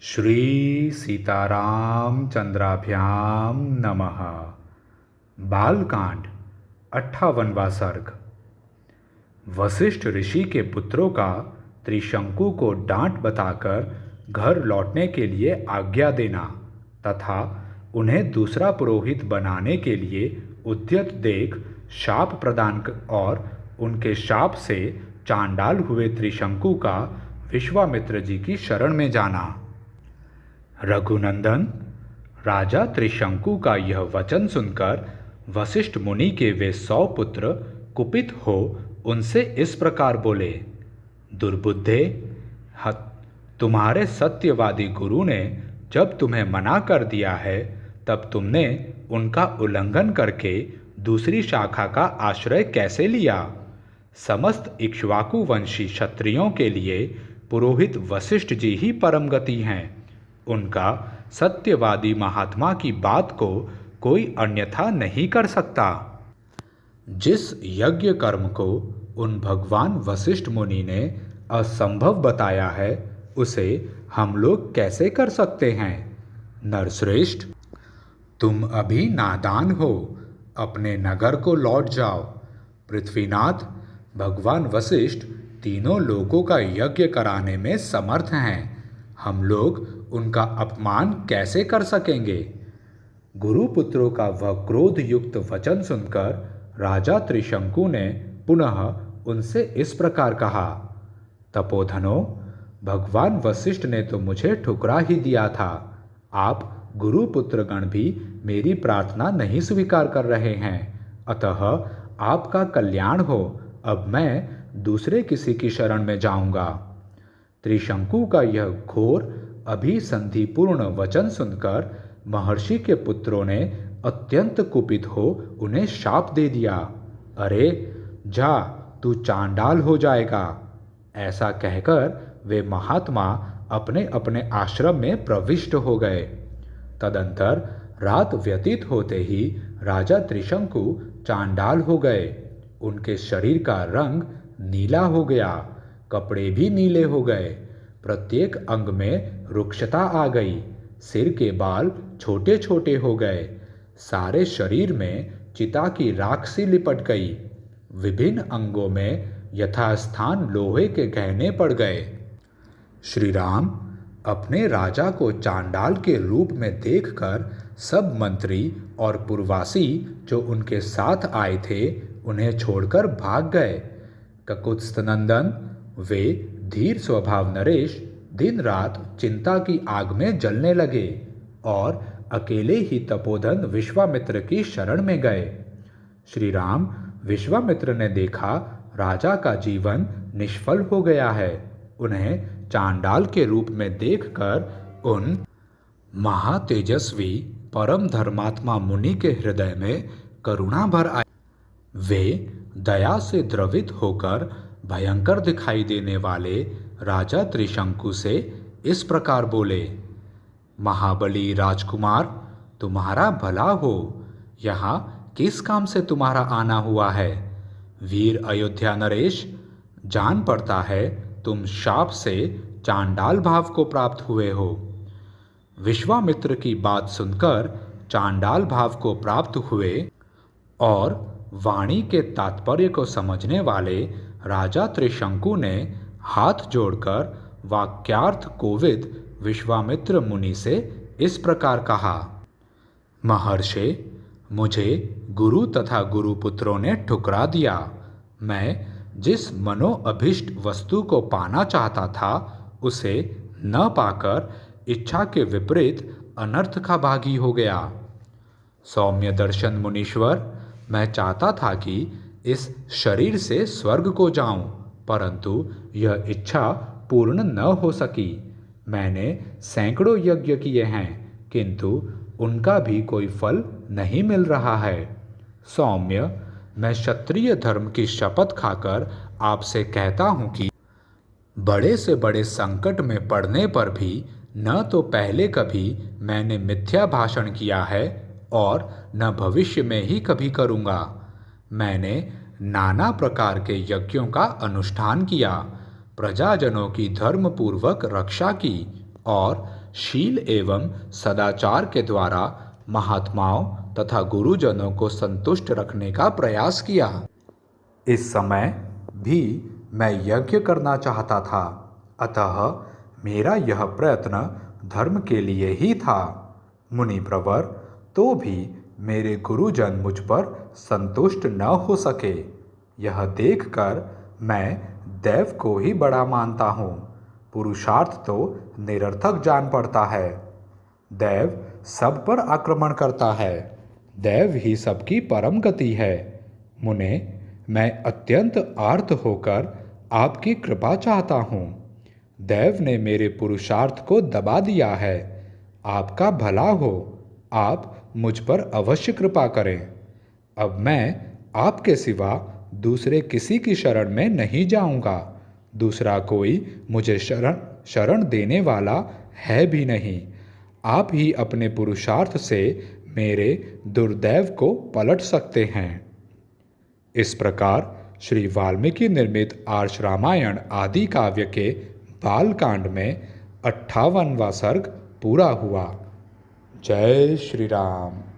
श्री सीताराम चंद्राभ्याम नमः। बालकांड 58वां सर्ग। वशिष्ठ ऋषि के पुत्रों का त्रिशंकु को डांट बताकर घर लौटने के लिए आज्ञा देना तथा उन्हें दूसरा पुरोहित बनाने के लिए उद्यत देख शाप प्रदान और उनके शाप से चांडाल हुए त्रिशंकु का विश्वामित्र जी की शरण में जाना। रघुनंदन, राजा त्रिशंकु का यह वचन सुनकर वशिष्ठ मुनि के वे 100 पुत्र कुपित हो उनसे इस प्रकार बोले। दुर्बुद्धे, तुम्हारे सत्यवादी गुरु ने जब तुम्हें मना कर दिया है तब तुमने उनका उल्लंघन करके दूसरी शाखा का आश्रय कैसे लिया? समस्त इक्ष्वाकु वंशी क्षत्रियों के लिए पुरोहित वशिष्ठ जी ही परम गति हैं। उनका सत्यवादी महात्मा की बात को कोई अन्यथा नहीं कर सकता। जिस यज्ञ कर्म को उन भगवान वशिष्ठ मुनि ने असंभव बताया है उसे हम लोग कैसे कर सकते हैं? नरश्रेष्ठ, तुम अभी नादान हो, अपने नगर को लौट जाओ। पृथ्वीनाथ, भगवान वशिष्ठ तीनों लोगों का यज्ञ कराने में समर्थ हैं। हम लोग उनका अपमान कैसे कर सकेंगे? गुरुपुत्रों का वह क्रोध युक्त वचन सुनकर राजा त्रिशंकु ने पुनः उनसे इस प्रकार कहा। तपोधनो, भगवान वशिष्ठ ने तो मुझे ठुकरा ही दिया था। आप गुरुपुत्रगण भी मेरी प्रार्थना नहीं स्वीकार कर रहे हैं, अतः आपका कल्याण हो। अब मैं दूसरे किसी की शरण में जाऊंगा। त्रिशंकु का यह घोर अभिसंधिपूर्ण वचन सुनकर महर्षि के पुत्रों ने अत्यंत कुपित हो उन्हें शाप दे दिया। अरे जा, तू चांडाल हो जाएगा। ऐसा कहकर वे महात्मा अपने अपने आश्रम में प्रविष्ट हो गए। तदंतर रात व्यतीत होते ही राजा त्रिशंकु चांडाल हो गए। उनके शरीर का रंग नीला हो गया, कपड़े भी नीले हो गए, प्रत्येक अंग में रुक्षता आ गई, सिर के बाल छोटे छोटे हो गए, सारे शरीर में चिता की राख सी लिपट गई, विभिन्न अंगों में यथास्थान लोहे के गहने पड़ गए। श्री राम अपने राजा को चांडाल के रूप में देखकर सब मंत्री और पुरवासी जो उनके साथ आए थे उन्हें छोड़कर भाग गए। ककुत्स्थनंदन, वे धीर स्वभाव नरेश दिन रात चिंता की आग में जलने लगे और अकेले ही तपोधन विश्वामित्र की शरण में गए। श्री राम, विश्वामित्र ने देखा राजा का जीवन निष्फल हो गया है। उन्हें चांडाल के रूप में देखकर उन महातेजस्वी परम धर्मात्मा मुनि के हृदय में करुणा भर आई। वे दया से द्रवित होकर भयंकर दिखाई देने वाले राजा त्रिशंकु से इस प्रकार बोले। महाबली राजकुमार, तुम्हारा भला हो। यहाँ किस काम से तुम्हारा आना हुआ है? वीर अयोध्या नरेश, जान पड़ता है तुम शाप से चांडाल भाव को प्राप्त हुए हो। विश्वामित्र की बात सुनकर चांडाल भाव को प्राप्त हुए और वाणी के तात्पर्य को समझने वाले राजा त्रिशंकु ने हाथ जोड़कर वाक्यार्थ कोविद विश्वामित्र मुनि से इस प्रकार कहा। महर्षि, मुझे गुरु तथा गुरुपुत्रों ने ठुकरा दिया। मैं जिस मनोअभिष्ट वस्तु को पाना चाहता था उसे न पाकर इच्छा के विपरीत अनर्थ का भागी हो गया। सौम्य दर्शन मुनीश्वर, मैं चाहता था कि इस शरीर से स्वर्ग को जाऊं, परंतु यह इच्छा पूर्ण न हो सकी। मैंने सैकड़ों यज्ञ किए हैं, किंतु उनका भी कोई फल नहीं मिल रहा है। सौम्य, मैं क्षत्रिय धर्म की शपथ खाकर आपसे कहता हूं कि बड़े से बड़े संकट में पड़ने पर भी न तो पहले कभी मैंने मिथ्या भाषण किया है और न भविष्य में ही कभी करूँगा। मैंने नाना प्रकार के यज्ञों का अनुष्ठान किया, प्रजाजनों की धर्मपूर्वक रक्षा की और शील एवं सदाचार के द्वारा महात्माओं तथा गुरुजनों को संतुष्ट रखने का प्रयास किया। इस समय भी मैं यज्ञ करना चाहता था, अतः मेरा यह प्रयत्न धर्म के लिए ही था। मुनि प्रवर, तो भी मेरे गुरुजन मुझ पर संतुष्ट न हो सके। यह देखकर मैं दैव को ही बड़ा मानता हूँ। पुरुषार्थ तो निरर्थक जान पड़ता है। दैव सब पर आक्रमण करता है। दैव ही सबकी परम गति है। मुने, मैं अत्यंत आर्त होकर आपकी कृपा चाहता हूँ। दैव ने मेरे पुरुषार्थ को दबा दिया है। आपका भला हो, आप मुझ पर अवश्य कृपा करें। अब मैं आपके सिवा दूसरे किसी की शरण में नहीं जाऊंगा। दूसरा कोई मुझे शरण देने वाला है भी नहीं। आप ही अपने पुरुषार्थ से मेरे दुर्दैव को पलट सकते हैं। इस प्रकार श्री वाल्मीकि निर्मित आर्ष रामायण आदि काव्य के बालकांड में 58वां सर्ग पूरा हुआ। जय श्री राम।